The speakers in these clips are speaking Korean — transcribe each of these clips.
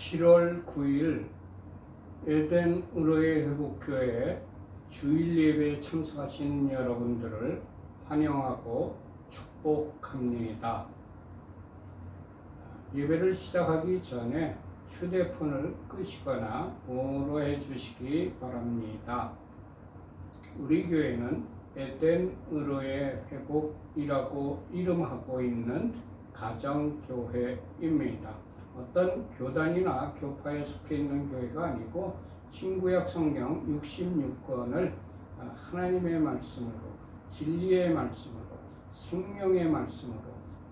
7월 9일 에덴 의로의 회복교회 주일 예배에 참석하신 여러분들을 환영하고 축복합니다. 예배를 시작하기 전에 휴대폰을 끄시거나 무음으로 해주시기 바랍니다. 우리 교회는 에덴 의로의 회복이라고 이름하고 있는 가정교회입니다. 어떤 교단이나 교파에 속해 있는 교회가 아니고 신구약 성경 66권을 하나님의 말씀으로, 진리의 말씀으로, 생명의 말씀으로,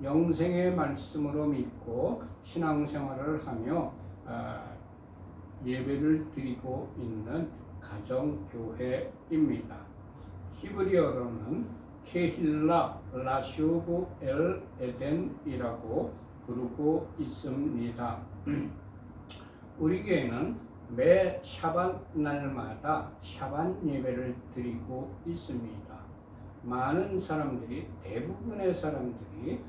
영생의 말씀으로 믿고 신앙생활을 하며 예배를 드리고 있는 가정교회입니다. 히브리어로는 케힐라 라슈브 엘 에덴이라고 부르고 있습니다. 우리 교회는 매 샤밧 날마다 샤밧 예배를 드리고 있습니다. 많은 사람들이, 대부분의 사람들이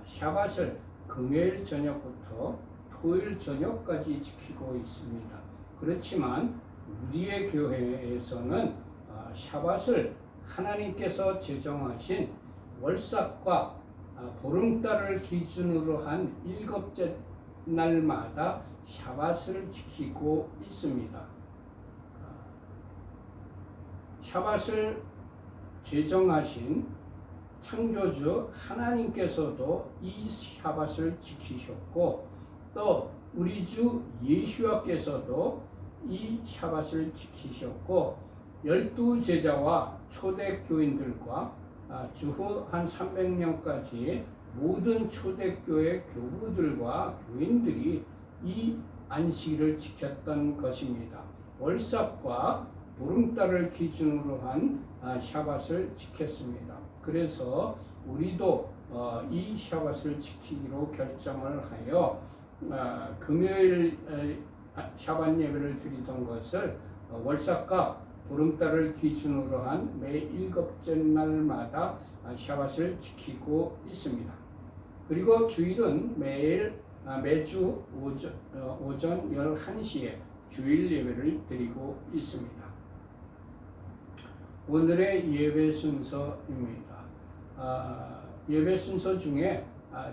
샤밧을 금요일 저녁부터 토요일 저녁까지 지키고 있습니다. 그렇지만 우리의 교회에서는 샤밧을 하나님께서 제정하신 월삭과 보름달을 기준으로 한 일곱째 날마다 샤밧을 지키고 있습니다. 샤밧을 제정하신 창조주 하나님께서도 이 샤밧을 지키셨고, 또 우리 주 예수와께서도 이 샤밧을 지키셨고, 12제자와 초대교인들과 주후 한 300명까지 모든 초대교회 교부들과 교인들이 이 안식일을 지켰던 것입니다. 월삭과 보름달을 기준으로 한 샤밧을 지켰습니다. 그래서 우리도 이 샤밧을 지키기로 결정을 하여 금요일 샤밧 예배를 드리던 것을 월삭과 보름달을 기준으로 한 매 일곱째 날마다 샤밧을 지키고 있습니다. 그리고 주일은 매주 오전 11시에 주일 예배를 드리고 있습니다. 오늘의 예배 순서입니다. 예배 순서 중에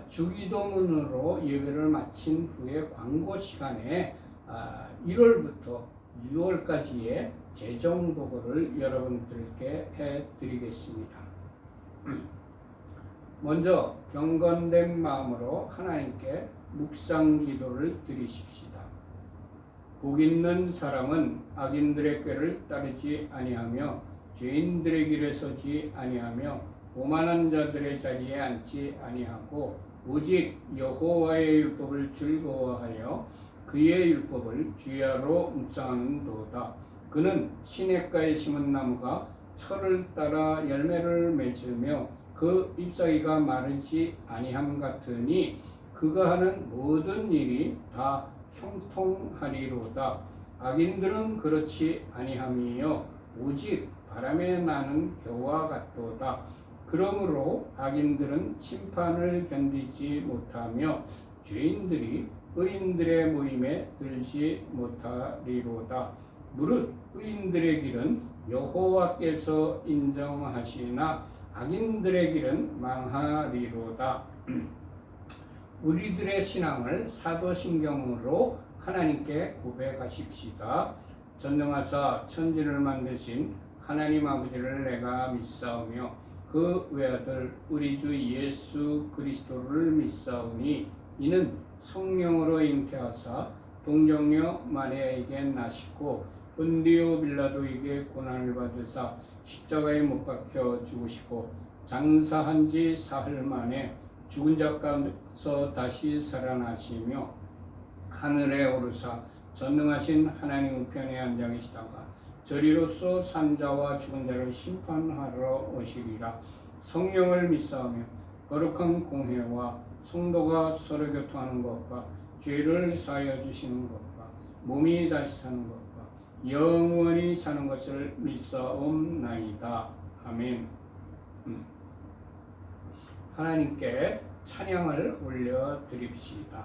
주기도문으로 예배를 마친 후에 광고 시간에 1월부터 6월까지의 재정보고를 여러분들께 해드리겠습니다. 먼저 경건된 마음으로 하나님께 묵상 기도를 드리십시다. 복 있는 사람은 악인들의 꾀를 따르지 아니하며 죄인들의 길에 서지 아니하며 오만한 자들의 자리에 앉지 아니하고 오직 여호와의 율법을 즐거워하여 그의 율법을 주야로 묵상하는도다. 그는 시냇가에 심은 나무가 철을 따라 열매를 맺으며 그 잎사귀가 마르지 아니함 같으니 그가 하는 모든 일이 다 형통하리로다. 악인들은 그렇지 아니함이요 오직 바람에 나는 겨와 같도다. 그러므로 악인들은 심판을 견디지 못하며 죄인들이 의인들의 모임에 들지 못하리로다. 무릇 의인들의 길은 여호와께서 인정하시나 악인들의 길은 망하리로다. 우리들의 신앙을 사도신경으로 하나님께 고백하십시다. 전능하사 천지를 만드신 하나님 아버지를 내가 믿사오며 그 외아들 우리 주 예수 그리스도를 믿사오니 이는 성령으로 잉태하사 동정녀 마리아에게 나시고 본디오 빌라도에게 고난을 받으사 십자가에 못 박혀 죽으시고 장사한 지 사흘 만에 죽은 자 가운데서 다시 살아나시며 하늘에 오르사 전능하신 하나님 우편에 앉아 계시다가 저리로서 산자와 죽은 자를 심판하러 오시리라. 성령을 믿사오며 거룩한 공회와 성도가 서로 교통하는 것과 죄를 사하여 주시는 것과 몸이 다시 사는 것과 영원히 사는 것을 믿사옵나이다. 아멘. 하나님께 찬양을 올려드립시다.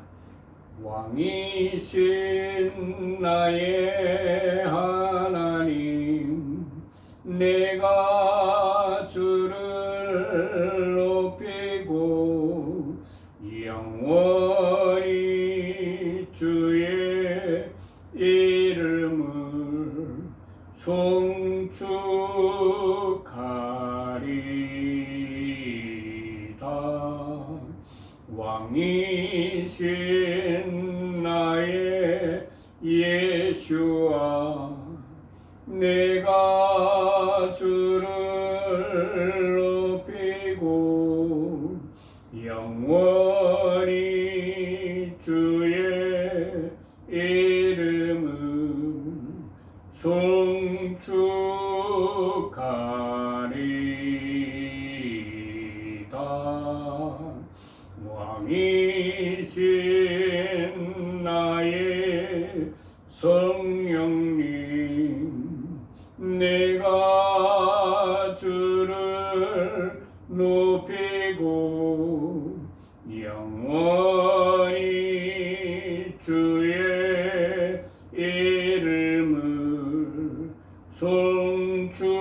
왕이신 나의 하나님, 내가 주를 높이고 영원히 주의 이름을 송축하리다. 왕이신 나의 예수와 내가 주를 높이고 영원히 주의 이름은 송축하리다. 왕이신 나의 성령님, 내가 주를 높이고 영원히 주의 이름을 송축하리다.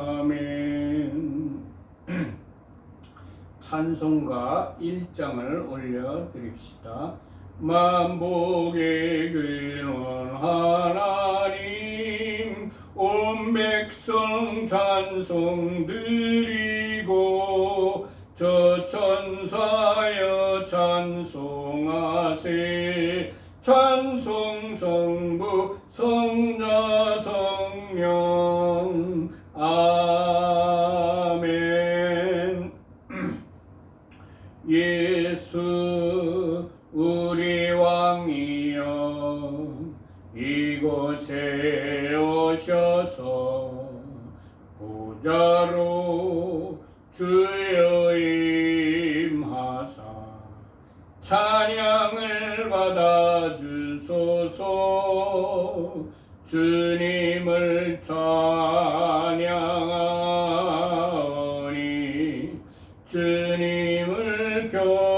아멘. 찬송가 1장을 올려드립시다. 만복의 근원 하나님, 온 백성 찬송 드리고 저 천사여 찬송하세. 찬송 성부 성자 성령. 아멘. 예수 우리 왕이여, 이곳에 오셔서 보좌로 주여 임하사 찬양을 받아 주소서. 주님을 찬양하오니 주님을 경배하오니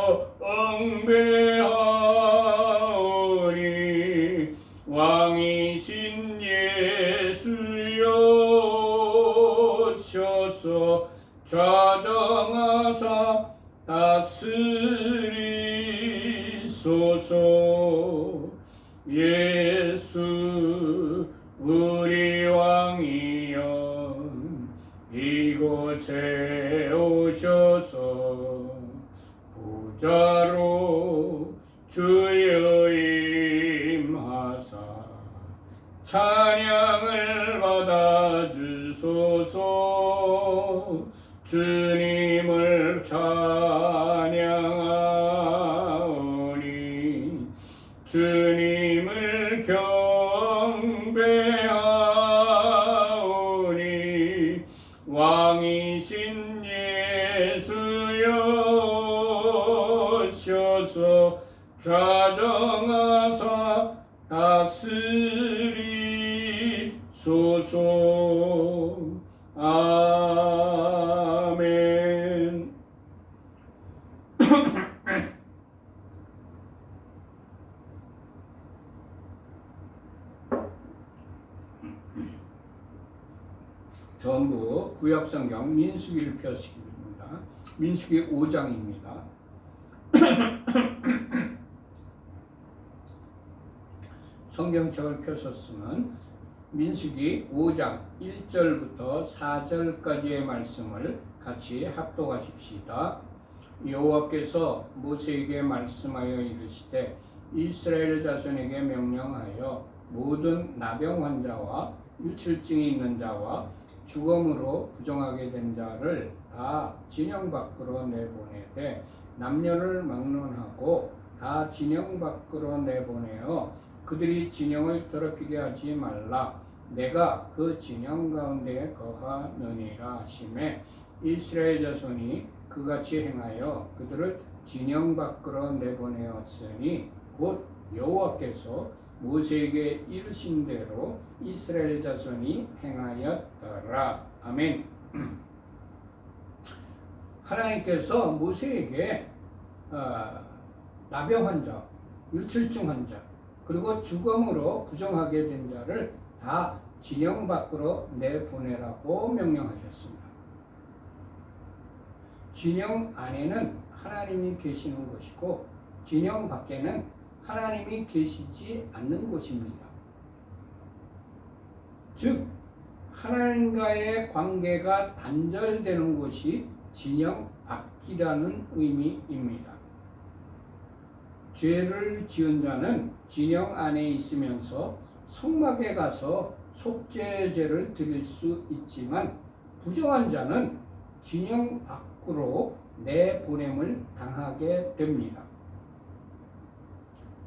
왕이신 예수여 오셔서 좌정하사 다스리소서. 예수 우리 왕이여, 이곳에 오셔서 보좌로 주여 임하사 찬양을 받아 주소서. 주님을 찬양하오니 주님을 경배하오니 왕이신 예수여 오셔서 좌정하사 다스리소서. 아멘. 전부 구약성경 민수기를 펴시기입니다. 민수기 5장입니다. 성경책을 펴셨으면 민수기 5장 1절부터 4절까지의 말씀을 같이 합독하십시다. 여호와께서 모세에게 말씀하여 이르시되 이스라엘 자손에게 명령하여 모든 나병 환자와 유출증이 있는 자와 죽음으로 부정하게 된 자를 다 진영 밖으로 내보내되 남녀를 막론하고 다 진영 밖으로 내보내어 그들이 진영을 더럽히게 하지 말라. 내가 그 진영 가운데 거하느니라 하시매 이스라엘 자손이 그같이 행하여 그들을 진영 밖으로 내보내었으니 곧 여호와께서 모세에게 이르신 대로 이스라엘 자손이 행하였더라. 아멘. 하나님께서 모세에게 나병 환자, 유출증 환자, 그리고 죽음으로 부정하게 된 자를 다 진영 밖으로 내보내라고 명령하셨습니다. 진영 안에는 하나님이 계시는 곳이고 진영 밖에는 하나님이 계시지 않는 곳입니다. 즉 하나님과의 관계가 단절되는 곳이 진영 밖이라는 의미입니다. 죄를 지은 자는 진영 안에 있으면서 성막에 가서 속죄제를 드릴 수 있지만 부정한 자는 진영 밖으로 내보냄을 당하게 됩니다.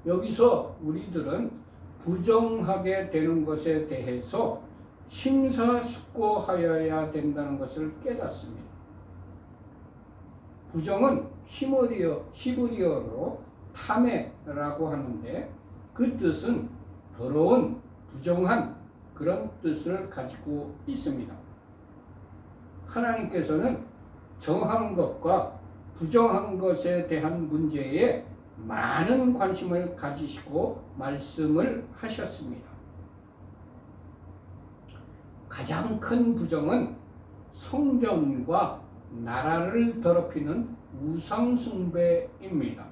여기서 우리들은 부정하게 되는 것에 대해서 심사숙고하여야 된다는 것을 깨닫습니다. 부정은 히브리어로 타메라고 하는데 그 뜻은 더러운, 부정한 그런 뜻을 가지고 있습니다. 하나님께서는 정한 것과 부정한 것에 대한 문제에 많은 관심을 가지시고 말씀을 하셨습니다. 가장 큰 부정은 성전과 나라를 더럽히는 우상숭배입니다.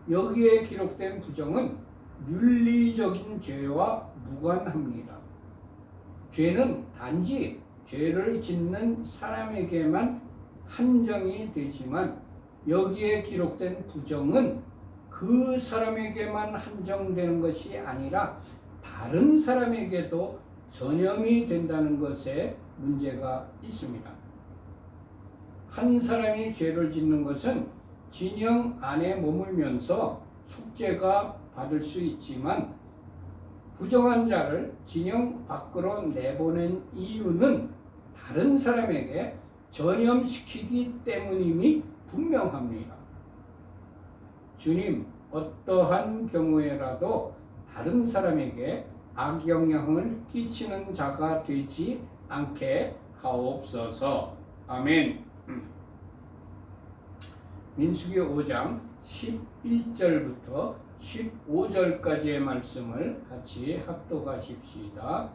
여기에 기록된 부정은 윤리적인 죄와 무관합니다. 죄는 단지 죄를 짓는 사람에게만 한정이 되지만 여기에 기록된 부정은 그 사람에게만 한정되는 것이 아니라 다른 사람에게도 전염이 된다는 것에 문제가 있습니다. 한 사람이 죄를 짓는 것은 진영 안에 머물면서 속죄가 받을 수 있지만 부정한 자를 진영 밖으로 내보낸 이유는 다른 사람에게 전염시키기 때문임이 분명합니다. 주님, 어떠한 경우에라도 다른 사람에게 악영향을 끼치는 자가 되지 않게 하옵소서. 아멘. 민수기 5장 11절부터 15절까지의 말씀을 같이 합독하십시다.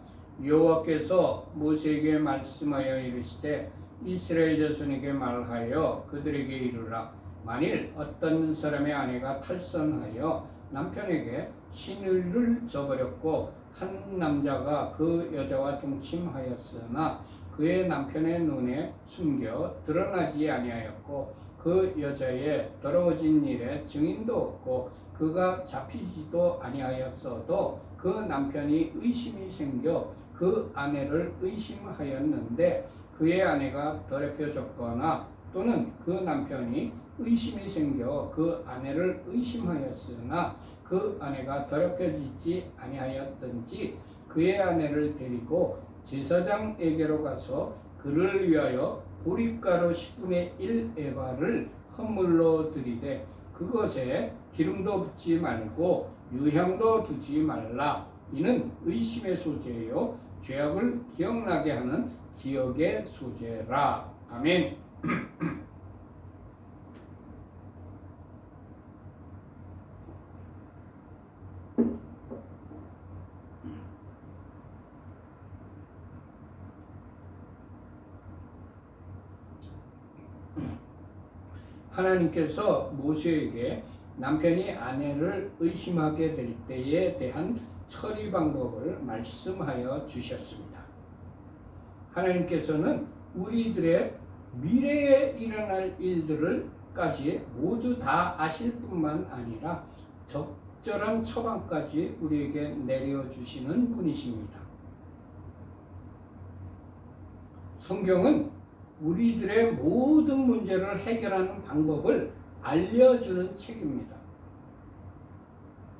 여호와께서 모세에게 말씀하여 이르시되 이스라엘 자손에게 말하여 그들에게 이르라. 만일 어떤 사람의 아내가 탈선하여 남편에게 신의를 저버렸고 한 남자가 그 여자와 동침하였으나 그의 남편의 눈에 숨겨 드러나지 아니하였고 그 여자의 더러워진 일에 증인도 없고 그가 잡히지도 아니하였어도 그 남편이 의심이 생겨 그 아내를 의심하였는데 그의 아내가 더럽혀졌거나 또는 그 남편이 의심이 생겨 그 아내를 의심하였으나 그 아내가 더럽혀지지 아니하였든지 그의 아내를 데리고 제사장에게로 가서 그를 위하여 보리가루 10분의 1 에바를 헌물로 드리되 그것에 기름도 붓지 말고 유향도 두지 말라. 이는 의심의 소재요 죄악을 기억나게 하는 기억의 소재라. 아멘. 하나님께서 모세에게 남편이 아내를 의심하게 될 때에 대한 처리 방법을 말씀하여 주셨습니다. 하나님께서는 우리들의 미래에 일어날 일들을까지 모두 다 아실 뿐만 아니라 적절한 처방까지 우리에게 내려주시는 분이십니다. 성경은 우리들의 모든 문제를 해결하는 방법을 알려주는 책입니다.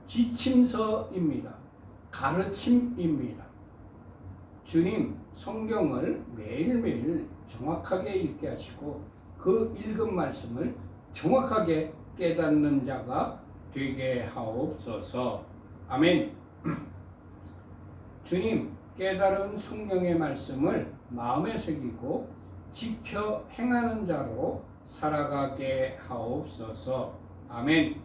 지침서입니다. 가르침입니다. 주님, 성경을 매일매일 정확하게 읽게 하시고 그 읽은 말씀을 정확하게 깨닫는 자가 되게 하옵소서. 아멘. 주님, 깨달은 성령의 말씀을 마음에 새기고 지켜 행하는 자로 살아가게 하옵소서. 아멘.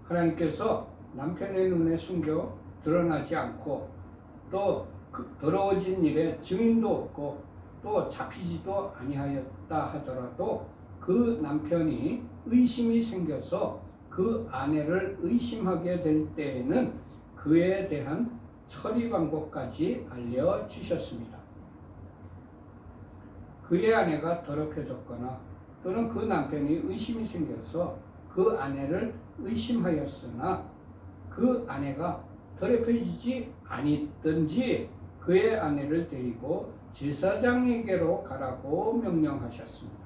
하나님께서 남편의 눈에 숨겨 드러나지 않고 또 더러워진 일에 증인도 없고 또 잡히지도 아니하였다 하더라도 그 남편이 의심이 생겨서 그 아내를 의심하게 될 때에는 그에 대한 처리 방법까지 알려주셨습니다. 그의 아내가 더럽혀졌거나 또는 그 남편이 의심이 생겨서 그 아내를 의심하였으나 그 아내가 더럽혀지지 아니든지 그의 아내를 데리고 제사장에게로 가라고 명령하셨습니다.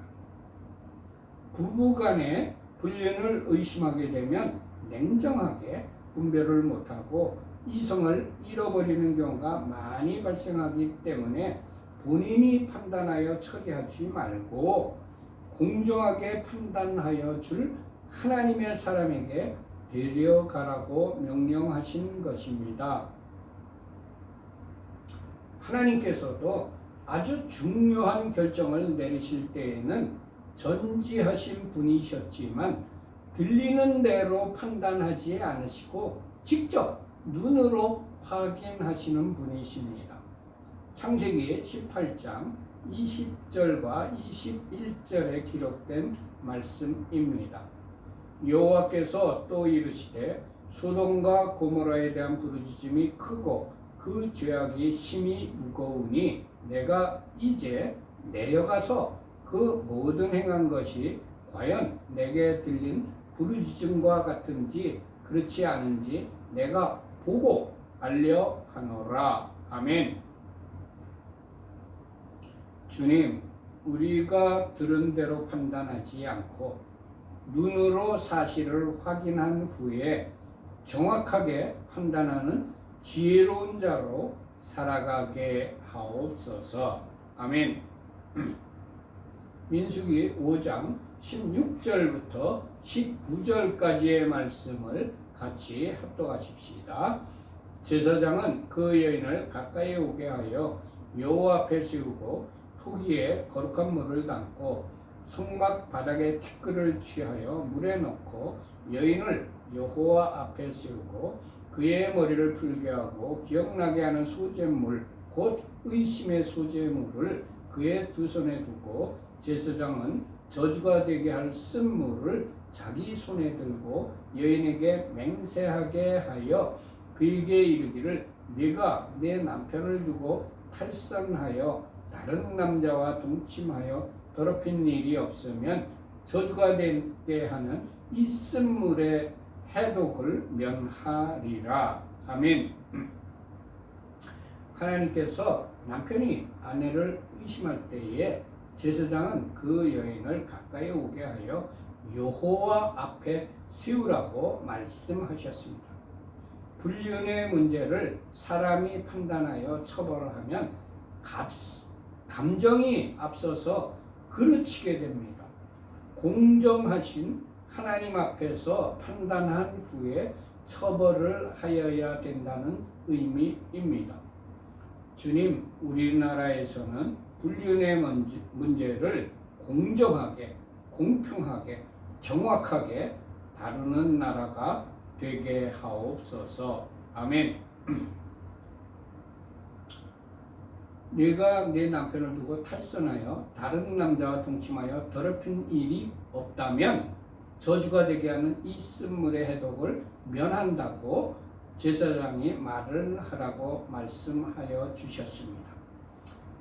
부부간에 불륜을 의심하게 되면 냉정하게 분별을 못하고 이성을 잃어버리는 경우가 많이 발생하기 때문에 본인이 판단하여 처리하지 말고 공정하게 판단하여 줄 하나님의 사람에게 데려가라고 명령하신 것입니다. 하나님께서도 아주 중요한 결정을 내리실 때에는 전지하신 분이셨지만 들리는 대로 판단하지 않으시고 직접 눈으로 확인하시는 분이십니다. 창세기 18장 20절과 21절에 기록된 말씀입니다. 여호와께서 또 이르시되 소돔과 고모라에 대한 부르짖음이 크고 그 죄악이 심히 무거우니 내가 이제 내려가서 그 모든 행한 것이 과연 내게 들린 부르짖음과 같은지 그렇지 않은지 내가 보고 알려 하노라. 아멘. 주님, 우리가 들은 대로 판단하지 않고 눈으로 사실을 확인한 후에 정확하게 판단하는 지혜로운 자로 살아가게 하옵소서. 아멘. 민수기 5장 16절부터 19절까지의 말씀을 같이 합독하십시다. 제사장은 그 여인을 가까이 오게 하여 여호와 앞에 세우고 토기에 거룩한 물을 담고 성막 바닥에 티끌을 취하여 물에 넣고 여인을 여호와 앞에 세우고 그의 머리를 풀게 하고 기억나게 하는 소재물 곧 의심의 소재물을 그의 두 손에 두고 제사장은 저주가 되게 할 쓴물을 자기 손에 들고 여인에게 맹세하게 하여 그에게 이르기를 네가 내 남편을 두고 탈선하여 다른 남자와 동침하여 더럽힌 일이 없으면 저주가 되게 하는 이 쓴물의 해독을 면하리라. 아멘. 하나님께서 남편이 아내를 의심할 때에 제사장은 그 여인을 가까이 오게 하여 여호와 앞에 세우라고 말씀하셨습니다. 불륜의 문제를 사람이 판단하여 처벌하면 감정이 앞서서 그르치게 됩니다. 공정하신 하나님 앞에서 판단한 후에 처벌을 하여야 된다는 의미입니다. 주님, 우리나라에서는 불륜의 문제를 공정하게, 공평하게, 정확하게 다루는 나라가 되게 하옵소서. 아멘. 네가 내 남편을 두고 탈선하여 다른 남자와 동침하여 더럽힌 일이 없다면 저주가 되게 하는 이 쓴물의 해독을 면한다고 제사장이 말을 하라고 말씀하여 주셨습니다.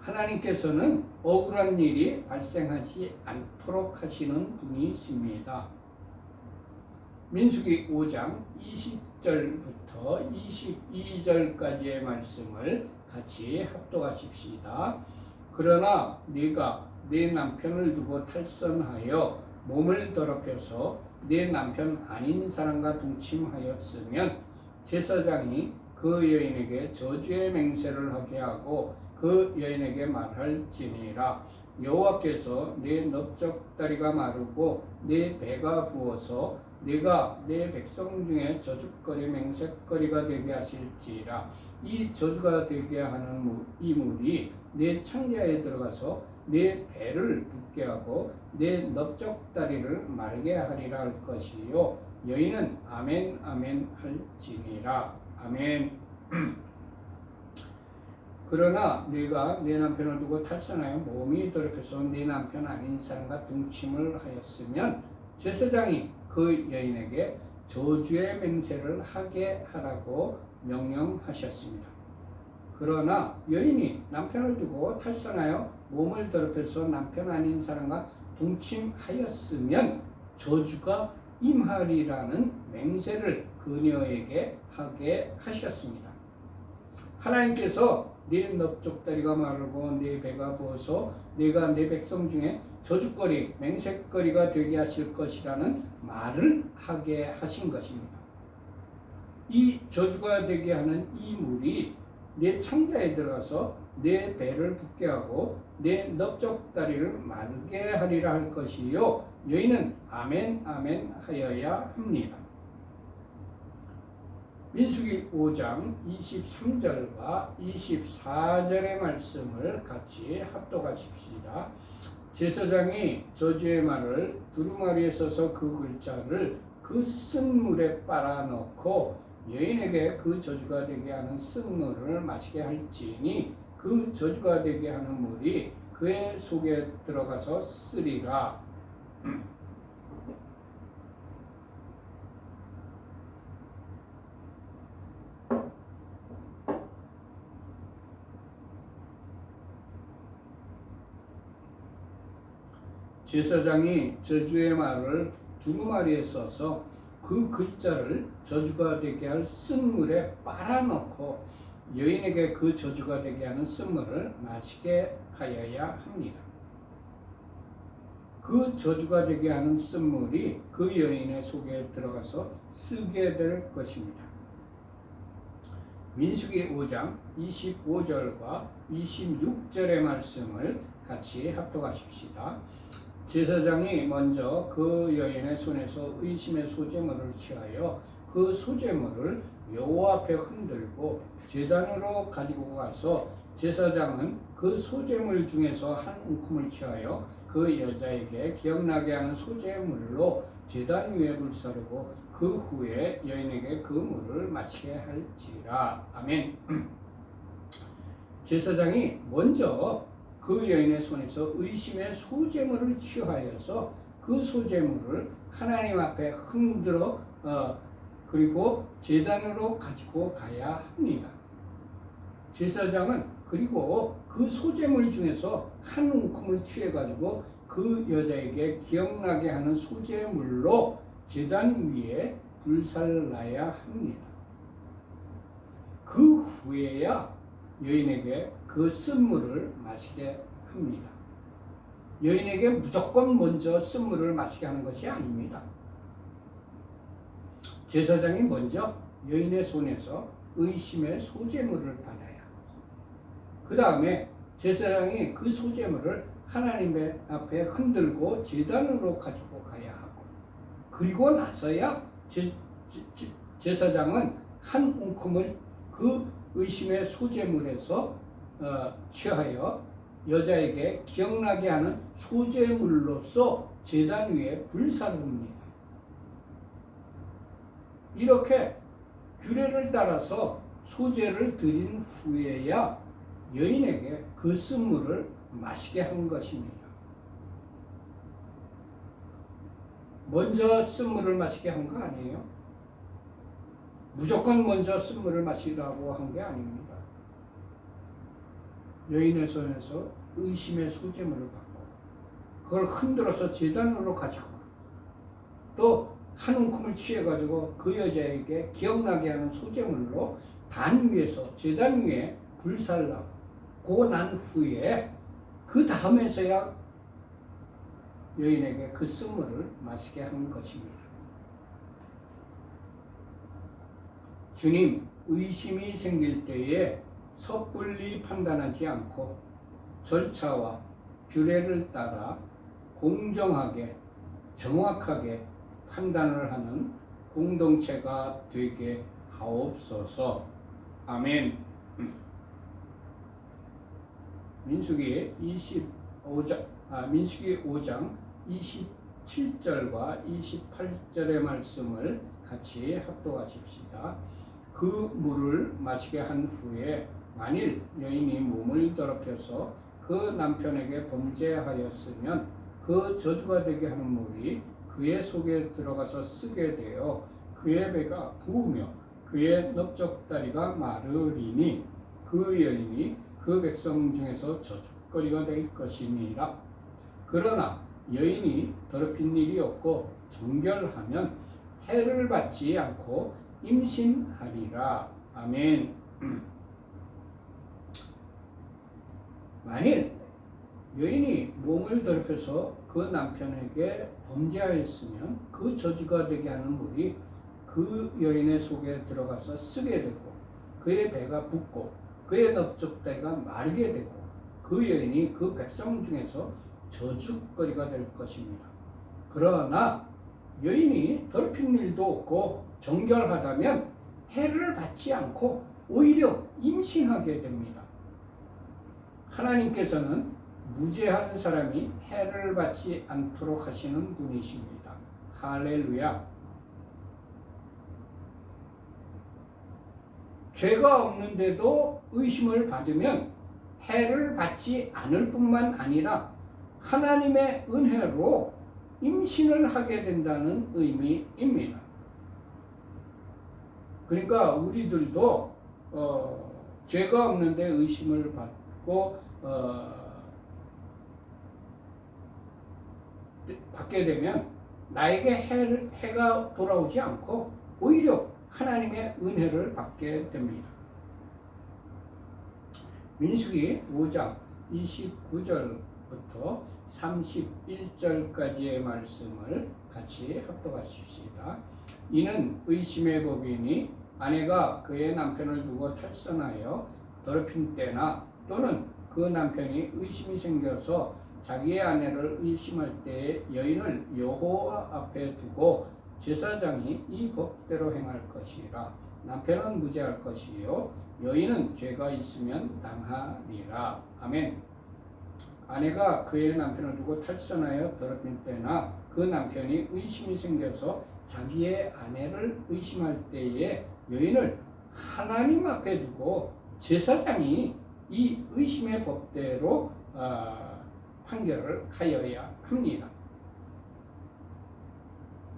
하나님께서는 억울한 일이 발생하지 않도록 하시는 분이십니다. 민수기 5장 20절부터 22절까지의 말씀을 같이 합독하십시다. 그러나 네가 네 남편을 두고 탈선하여 몸을 더럽혀서 네 남편 아닌 사람과 동침하였으면 제사장이 그 여인에게 저주의 맹세를 하게 하고 그 여인에게 말할지니라. 여호와께서 네 넓적다리가 마르고 네 배가 부어서 내가 내 백성 중에 저주거리 맹세거리가 되게 하실지라. 이 저주가 되게 하는 이 물이 내 창자에 들어가서 내 배를 붓게 하고 내 넓적다리를 마르게 하리라 할 것이요 여인은 아멘 아멘 할지니라. 아멘. 그러나 네가 내 남편을 두고 탈선하여 몸이 더럽혀서 네 남편 아닌 사람과 동침을 하였으면 제사장이 그 여인에게 저주의 맹세를 하게 하라고 명령하셨습니다. 그러나 여인이 남편을 두고 탈선하여 몸을 더럽혀서 남편 아닌 사람과 동침하였으면 저주가 임하리라는 맹세를 그녀에게 하게 하셨습니다. 하나님께서 네 넓적다리가 마르고 네 배가 부어서 내가 내 백성 중에 저주거리 맹세거리가 되게 하실 것이라는 말을 하게 하신 것입니다. 이 저주가 되게 하는 이 물이 내 창자에 들어가서 내 배를 붓게 하고 내 넓적다리를 마르게 하리라 할 것이요 여인은 아멘 아멘 하여야 합니다. 민수기 5장 23절과 24절의 말씀을 같이 합독하십시다. 제사장이 저주의 말을 두루마리에 써서 그 글자를 그 쓴 물에 빨아넣고 여인에게 그 저주가 되게 하는 쓴 물을 마시게 할지니 그 저주가 되게 하는 물이 그의 속에 들어가서 쓰리라. 제사장이 저주의 말을 두루마리에 써서 그 글자를 저주가 되게 할 쓴물에 빨아넣고 여인에게 그 저주가 되게 하는 쓴물을 마시게 하여야 합니다. 그 저주가 되게 하는 쓴물이 그 여인의 속에 들어가서 쓰게 될 것입니다. 민수기 5장 25절과 26절의 말씀을 같이 합독하십시다. 제사장이 먼저 그 여인의 손에서 의심의 소재물을 취하여 그 소재물을 여호와 앞에 흔들고 제단으로 가지고 가서 제사장은 그 소재물 중에서 한 움큼을 취하여 그 여자에게 기억나게 하는 소재물로 제단 위에 불사르고 그 후에 여인에게 그 물을 마시게 할지라. 아멘. 제사장이 먼저 그 여인의 손에서 의심의 소재물을 취하여서 그 소재물을 하나님 앞에 흔들어 그리고 제단으로 가지고 가야 합니다. 제사장은 그리고 그 소재물 중에서 한 움큼을 취해가지고 그 여자에게 기억나게 하는 소재물로 제단 위에 불살라야 합니다. 그 후에야 여인에게 그 쓴물을 마시게 합니다. 여인에게 무조건 먼저 쓴물을 마시게 하는 것이 아닙니다. 제사장이 먼저 여인의 손에서 의심의 소재물을 받아야 그 다음에 제사장이 그 소재물을 하나님의 앞에 흔들고 제단으로 가지고 가야 하고 그리고 나서야 제사장은 한 움큼을 그 의심의 소재물에서 취하여 여자에게 기억나게 하는 소재물로서 제단 위에 불사릅니다. 이렇게 규례를 따라서 소재를 드린 후에야 여인에게 그 쓴물을 마시게 한 것입니다. 먼저 쓴물을 마시게 한 거 아니에요? 무조건 먼저 쓴물을 마시라고 한 게 아닙니다. 여인의 손에서 의심의 소재물을 받고 그걸 흔들어서 제단으로 가지고 또 한 움큼을 취해가지고 그 여자에게 기억나게 하는 소재물로 단 위에서 제단 위에 불살라고 난 후에 그 다음에서야 여인에게 그 쓴물을 마시게 한 것입니다. 주님, 의심이 생길 때에 섣불리 판단하지 않고 절차와 규례를 따라 공정하게 정확하게 판단을 하는 공동체가 되게 하옵소서. 아멘. 민수기 5장 27절과 28절의 말씀을 같이 합독하십시다. 그 물을 마시게 한 후에 만일 여인이 몸을 더럽혀서 그 남편에게 범죄하였으면 그 저주가 되게 하는 물이 그의 속에 들어가서 쓰게 되어 그의 배가 부으며 그의 넓적다리가 마르리니 그 여인이 그 백성 중에서 저주거리가 될 것이니라. 그러나 여인이 더럽힌 일이 없고 정결하면 해를 받지 않고 임신하리라. 아멘. 만일 여인이 몸을 더럽혀서 그 남편에게 범죄하였으면 그 저주가 되게 하는 물이 그 여인의 속에 들어가서 쓰게 되고 그의 배가 붓고 그의 넓적다리가 마르게 되고 그 여인이 그 백성 중에서 저주거리가 될 것입니다. 그러나 여인이 더럽힌 일도 없고 정결하다면 해를 받지 않고 오히려 임신하게 됩니다. 하나님께서는 무죄한 사람이 해를 받지 않도록 하시는 분이십니다. 할렐루야. 죄가 없는데도 의심을 받으면 해를 받지 않을 뿐만 아니라 하나님의 은혜로 임신을 하게 된다는 의미입니다. 그러니까 우리들도 죄가 없는데 의심을 받고 받게 되면 나에게 해가 돌아오지 않고 오히려 하나님의 은혜를 받게 됩니다. 민수기 5장 29절부터 31절까지의 말씀을 같이 합독하십시다. 이는 의심의 법이니 아내가 그의 남편을 두고 탈선하여 더럽힌 때나 또는 그 남편이 의심이 생겨서 자기의 아내를 의심할 때에 여인을 여호와 앞에 두고 제사장이 이 법대로 행할 것이라. 남편은 무죄할 것이요 여인은 죄가 있으면 당하리라. 아멘. 아내가 그의 남편을 두고 탈선하여 더럽힌 때나 그 남편이 의심이 생겨서 자기의 아내를 의심할 때에 여인을 하나님 앞에 두고 제사장이 이 의심의 법대로 판결을 하여야 합니다.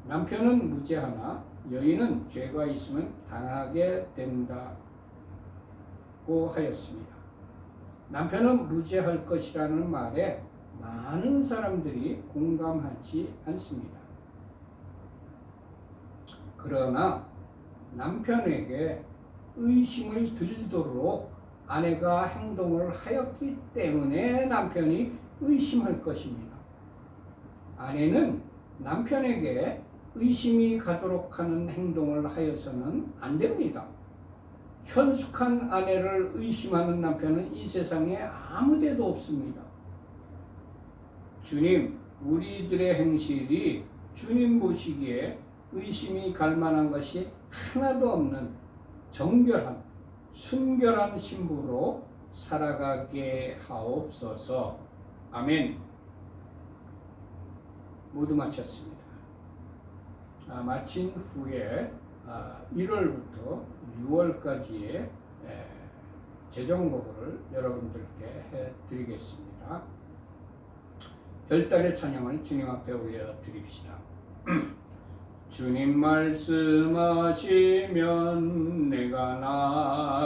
남편은 무죄하나 여인은 죄가 있으면 당하게 된다고 하였습니다. 남편은 무죄할 것이라는 말에 많은 사람들이 공감하지 않습니다. 그러나 남편에게 의심을 들도록 아내가 행동을 하였기 때문에 남편이 의심할 것입니다. 아내는 남편에게 의심이 가도록 하는 행동을 하여서는 안 됩니다. 현숙한 아내를 의심하는 남편은 이 세상에 아무데도 없습니다. 주님, 우리들의 행실이 주님 보시기에 의심이 갈 만한 것이 하나도 없는 정결한, 순결한 신부로 살아가게 하옵소서. 아멘. 모두 마쳤습니다. 마친 후에 1월부터 6월까지의 재정보고를 여러분들께 해드리겠습니다. 별달의 찬양을 주님 앞에 올려드립시다. 주님 말씀하시면 내가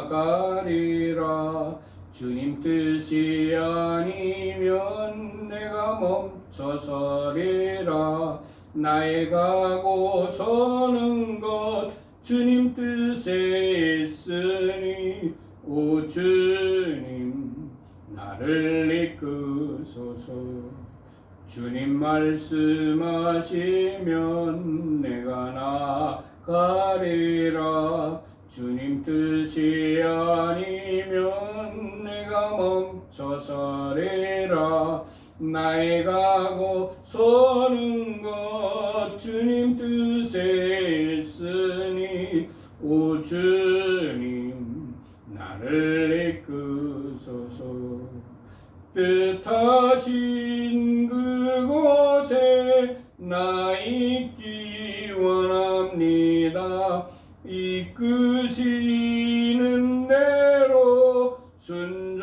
나가리라. 주님 뜻이 아니면 내가 멈춰서리라. 나의 가고 서는 것 주님 뜻에 있으니 오 주님 나를 이끄소서. 주님 말씀하시면 내가 나가리라. 주님 뜻이 아니면 내가 멈춰서리라. 나의 가고 서는 것 주님 뜻 그새 있으니 오 주님 나를 이끄소서. 뜻하신 그곳에 나 있기 원합니다. 이끄시는 대로 순종하며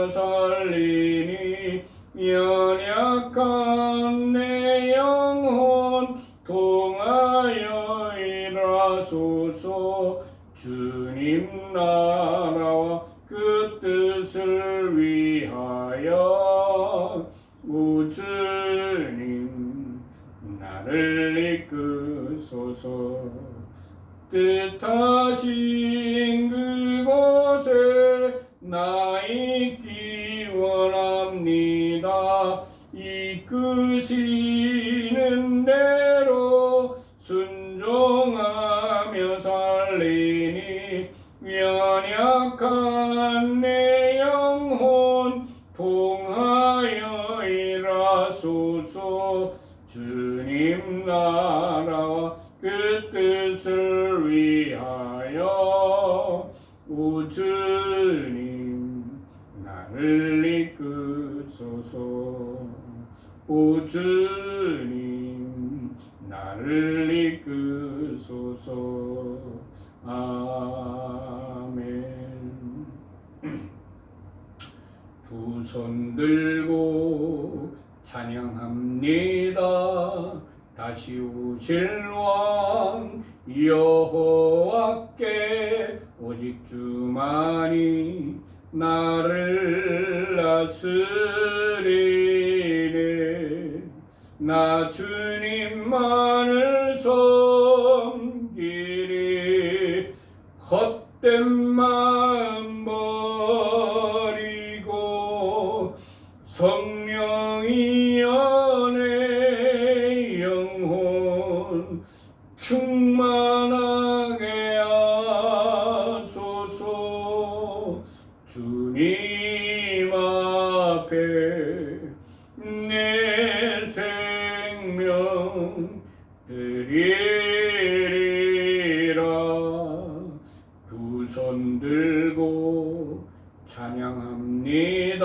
살리니 연약한 내 영혼 통하여 일하소서. 주님 나라와 그 뜻을 위하여 오 주님 나를 이끄소서. 뜻하신 그곳에 나 있기 원합니다. 이끄시는 대로 순종하며 살리니 연약한 내 영혼 통하여 일하소서. 주님 나라와 그 뜻을 위하여 오 주님 나를 이끄소서. 오 주님 나를 이끄소서. 아멘. 두 손 들고 찬양합니다. 다시 오실 왕 여호와께 오직 주만이 나를 다스리네. 나 주님만을 섬기리. 헛된 마음 버리고 성령이 연애 영혼 충만하게 하소서. 주님 앞에 내 생명 드리리라. 두 손 들고 찬양합니다.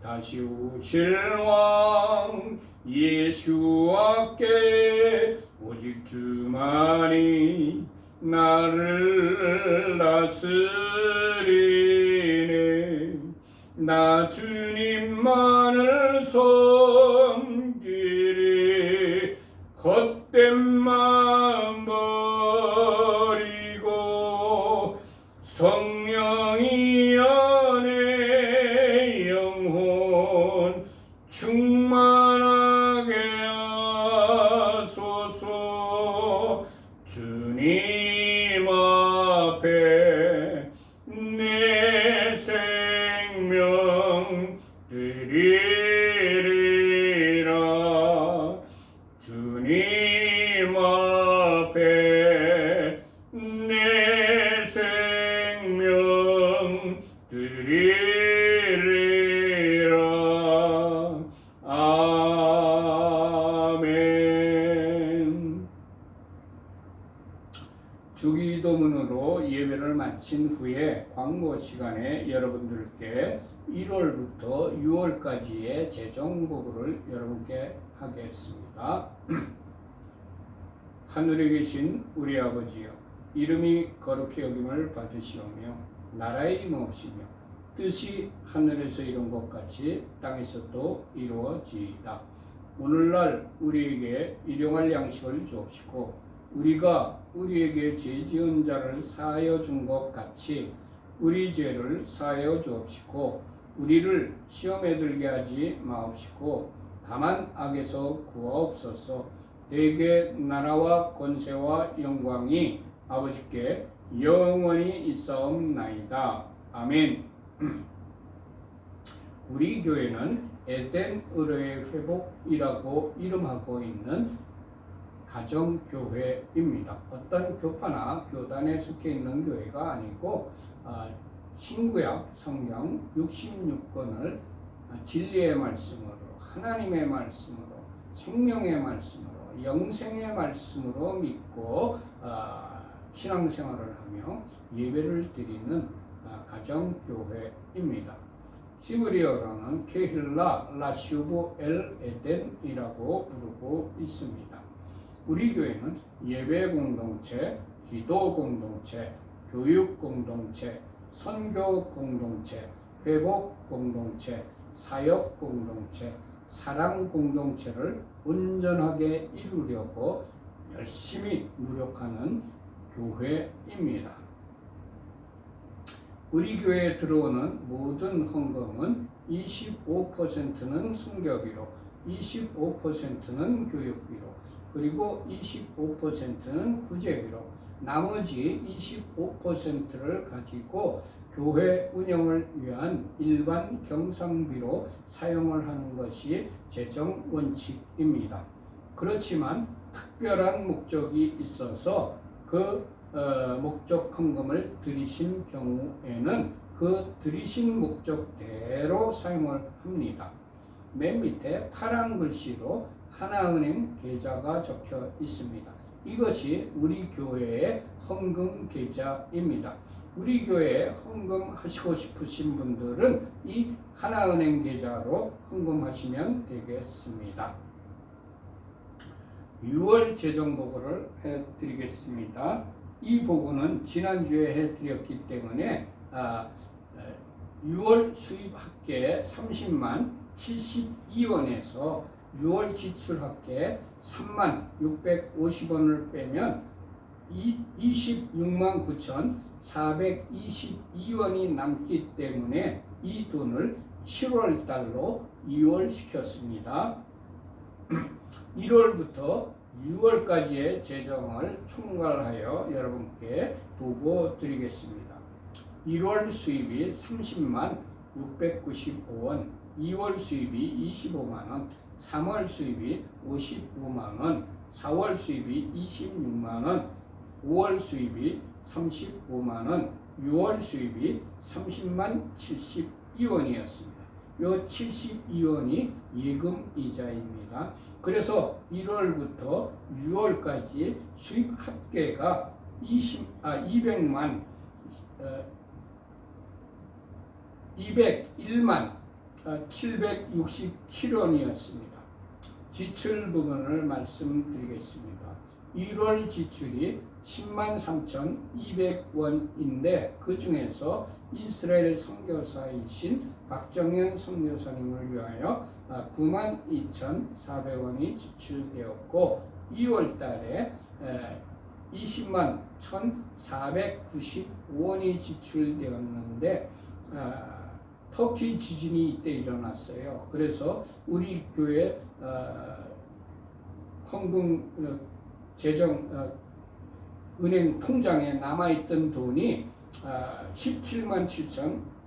다시 오실 왕 예수와께 오직 주만이 나를 다스리네. 나 주님만을 섬기리. 헛된 마음 버리고 성령이 연애 영혼 충만하게 하소서. 주님 앞에 내 생명 드리리라. 주님 앞에 내 생명 드리리라. 아멘. 주기도문으로 예배를 마친 후에 광고 시간에 여러분들께 1월부터 6월까지의 재정 보고를 여러분께 하겠습니다. 하늘에 계신 우리 아버지여, 이름이 거룩히 여김을 받으시오며 나라의 임하옵시며 뜻이 하늘에서 이룬 것 같이 땅에서도 이루어지이다. 오늘날 우리에게 일용할 양식을 주옵시고 우리가 우리에게 죄 지은 자를 사하여 준 것 같이 우리 죄를 사하여 주옵시고 우리를 시험에 들게 하지 마옵시고 다만 악에서 구하옵소서. 대개 나라와 권세와 영광이 아버지께 영원히 있사옵나이다. 아멘. 우리 교회는 에덴 의뢰의 회복이라고 이름하고 있는 가정교회입니다. 어떤 교파나 교단에 속해 있는 교회가 아니고 신구약 성경 66권을 진리의 말씀으로, 하나님의 말씀으로, 생명의 말씀으로 영생의 말씀으로 믿고 신앙생활을 하며 예배를 드리는 가정교회입니다. 히브리어로는 케힐라 라슈브 엘 에덴이라고 부르고 있습니다. 우리 교회는 예배 공동체, 기도 공동체, 교육 공동체, 선교 공동체, 회복 공동체, 사역 공동체, 사랑 공동체를 온전하게 이루려고 열심히 노력하는 교회입니다. 우리 교회에 들어오는 모든 헌금은 25%는 성교비로, 25%는 교육비로, 그리고 25%는 구제비로, 나머지 25%를 가지고 교회 운영을 위한 일반 경상비로 사용을 하는 것이 재정 원칙입니다. 그렇지만 특별한 목적이 있어서 그 목적 헌금을 들이신 경우에는 그 들이신 목적대로 사용을 합니다. 맨 밑에 파란 글씨로 하나은행 계좌가 적혀 있습니다. 이것이 우리 교회의 헌금 계좌입니다. 우리 교회에 헌금하시고 싶으신 분들은 이 하나은행 계좌로 헌금하시면 되겠습니다. 6월 재정보고를 해드리겠습니다. 이 보고는 지난주에 해드렸기 때문에 6월 수입 합계 30만 72원에서 6월 지출 합계 3만 650원을 빼면 26만 9,422원이 남기 때문에 이 돈을 7월 달로 이월시켰습니다. 1월부터 6월까지의 재정을 총괄하여 여러분께 보고 드리겠습니다. 1월 수입이 30만 695원, 2월 수입이 25만원, 3월 수입이 55만원, 4월 수입이 26만원, 5월 수입이 35만원, 6월 수입이 30만 72원이었습니다. 이 72원이 예금 이자입니다. 그래서 1월부터 6월까지 수입 합계가 201만 767원이었습니다. 지출 부분을 말씀드리겠습니다. 1월 지출이 10만 3,200원인데 그 중에서 이스라엘 선교사이신 박정현 선교사님을 위하여 9만 2,400원이 지출되었고 2월 달에 20만 1,495원이 지출되었는데 터키 지진이 이때 일어났어요. 그래서 우리 교회 헌금 재정 은행 통장에 남아있던 돈이 17만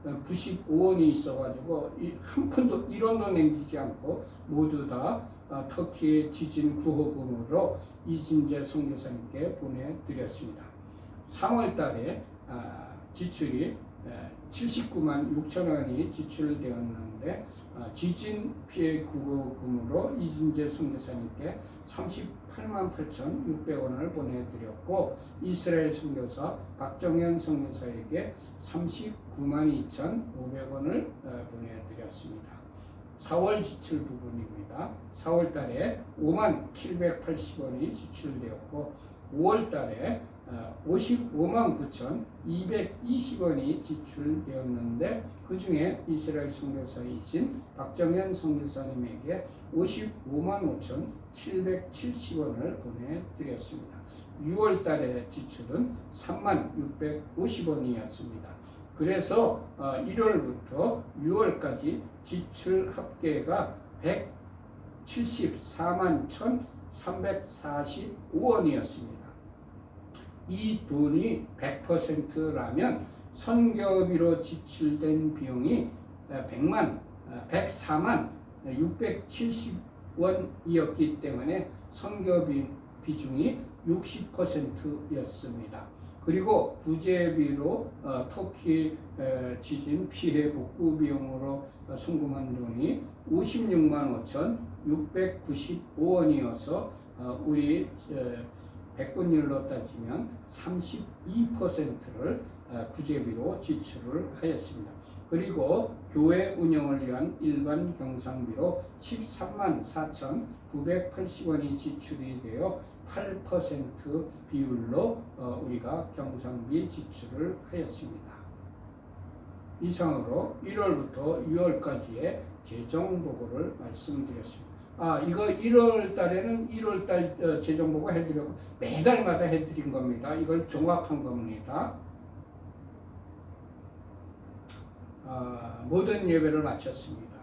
7,095원이 있어가지고 한 푼도 1원도 남기지 않고 모두 다 터키의 지진 구호금으로 이진재 선교사님께 보내드렸습니다. 3월 달에 지출이 79만 6천 원이 지출되었는데 지진 피해 구호금으로 이진재 선교사님께 38만 8,600원을 보내드렸고 이스라엘 선교사 박정현 선교사에게 39만 2,500원을 보내드렸습니다. 4월 지출 부분입니다. 4월 달에 5만 780원이 지출되었고 5월 달에 55만 9,220원이 지출되었는데 그 중에 이스라엘 선교사이신 박정현 선교사님에게 55만 5,770원을 보내드렸습니다. 6월 달에 지출은 3만 650원이었습니다. 그래서 1월부터 6월까지 지출 합계가 174만 1,345원이었습니다. 이 돈이 100%라면 선교비로 지출된 비용이 104만 670원이었기 때문에 선교비 비중이 60%였습니다. 그리고 구제비로 터키 지진 피해 복구 비용으로 송금한 돈이 56만 5,695원이어서 우리 백분율로 따지면 32%를 구제비로 지출을 하였습니다. 그리고 교회 운영을 위한 일반 경상비로 13만 4,980원이 지출이 되어 8% 비율로 우리가 경상비 지출을 하였습니다. 이상으로 1월부터 6월까지의 재정 보고를 말씀드렸습니다. 이거 1월 달에는 1월 달 재정 보고 해드렸고 매달마다 해드린 겁니다. 이걸 종합한 겁니다. 모든 예배를 마쳤습니다.